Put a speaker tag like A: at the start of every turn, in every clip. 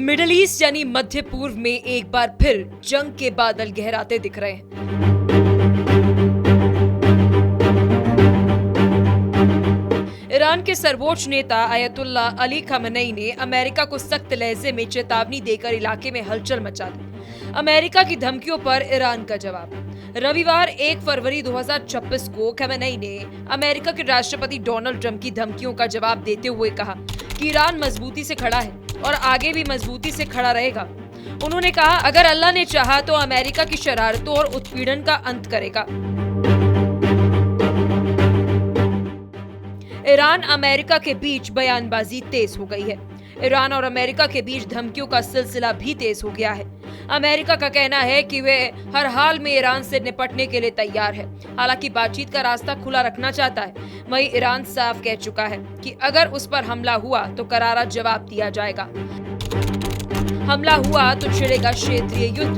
A: Middle east यानी मध्य पूर्व में एक बार फिर जंग के बादल गहराते दिख रहे हैं। ईरान के सर्वोच्च नेता अयतुल्ला अली खamenei ने अमेरिका को सख्त लहजे में चेतावनी देकर इलाके में हलचल मचा दी। अमेरिका की धमकियों पर ईरान का जवाब। रविवार 1 फरवरी 2026 को खamenei ने अमेरिका के राष्ट्रपति डोनाल्ड ट्रंप की धमकियों का जवाब देते हुए कहा कि ईरान मजबूती से खड़ा है और आगे भी मजबूती से खड़ा रहेगा। उन्होंने कहा, अगर अल्लाह ने चाहा तो अमेरिका की शरारतों और उत्पीड़न का अंत करेगा। ईरान अमेरिका के बीच बयानबाजी तेज हो गई है। ईरान और अमेरिका के बीच धमकियों का सिलसिला भी तेज हो गया है। अमेरिका का कहना है कि वे हर हाल में ईरान से निपटने के लिए तैयार है, हालांकि बातचीत का रास्ता खुला रखना चाहता है। वहीं ईरान साफ कह चुका है कि अगर उस पर हमला हुआ तो करारा जवाब दिया जाएगा। हमला हुआ तो छिड़ेगा क्षेत्रीय युद्ध।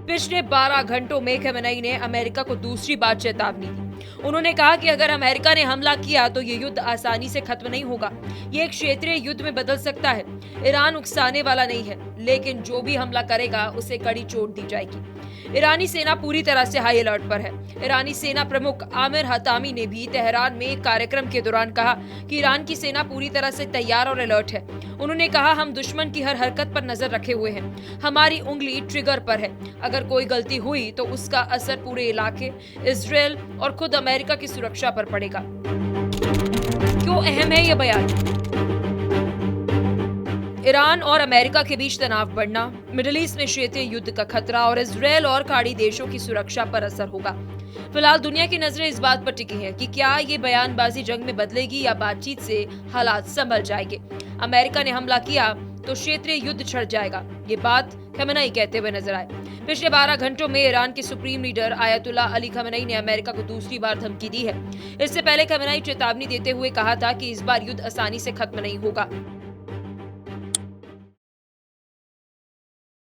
A: पिछले 12 घंटों में खamenei ने अमेरिका को दूसरी बार चेतावनी दी। उन्होंने कहा कि अगर अमेरिका ने हमला किया तो ये युद्ध आसानी से खत्म नहीं होगा, ये एक क्षेत्रीय युद्ध में बदल सकता है। ईरान उकसाने वाला नहीं है, लेकिन जो भी हमला करेगा उसे कड़ी चोट दी जाएगी। ईरानी सेना पूरी तरह से हाई अलर्ट पर है। ईरानी सेना प्रमुख आमिर हतामी ने भी तेहरान में एक कार्यक्रम के दौरान कहा कि ईरान की सेना पूरी तरह से तैयार और अलर्ट है। उन्होंने कहा, हम दुश्मन की हर हरकत पर नजर रखे हुए हैं, हमारी उंगली ट्रिगर पर है। अगर कोई गलती हुई तो उसका असर पूरे इलाके, इजराइल और खुद अमेरिका की सुरक्षा पर पड़ेगा। क्यों अहम है ये बयान? ईरान और अमेरिका के बीच तनाव बढ़ना, मिडिल ईस्ट में क्षेत्रीय युद्ध का खतरा और इजराइल और खाड़ी देशों की सुरक्षा पर असर होगा। फिलहाल दुनिया की नजरें इस बात पर टिकी हैं कि क्या ये बयानबाजी जंग में बदलेगी या बातचीत से हालात संभल जाएंगे। अमेरिका ने हमला किया तो क्षेत्रीय युद्ध छिड़ जाएगा, ये बात खamenei कहते हुए नजर आए। पिछले 12 घंटों में ईरान के सुप्रीम लीडर अयतुल्ला अली खamenei ने अमेरिका को दूसरी बार धमकी दी है। इससे पहले खamenei चेतावनी देते हुए कहा था कि इस बार युद्ध आसानी से खत्म नहीं होगा।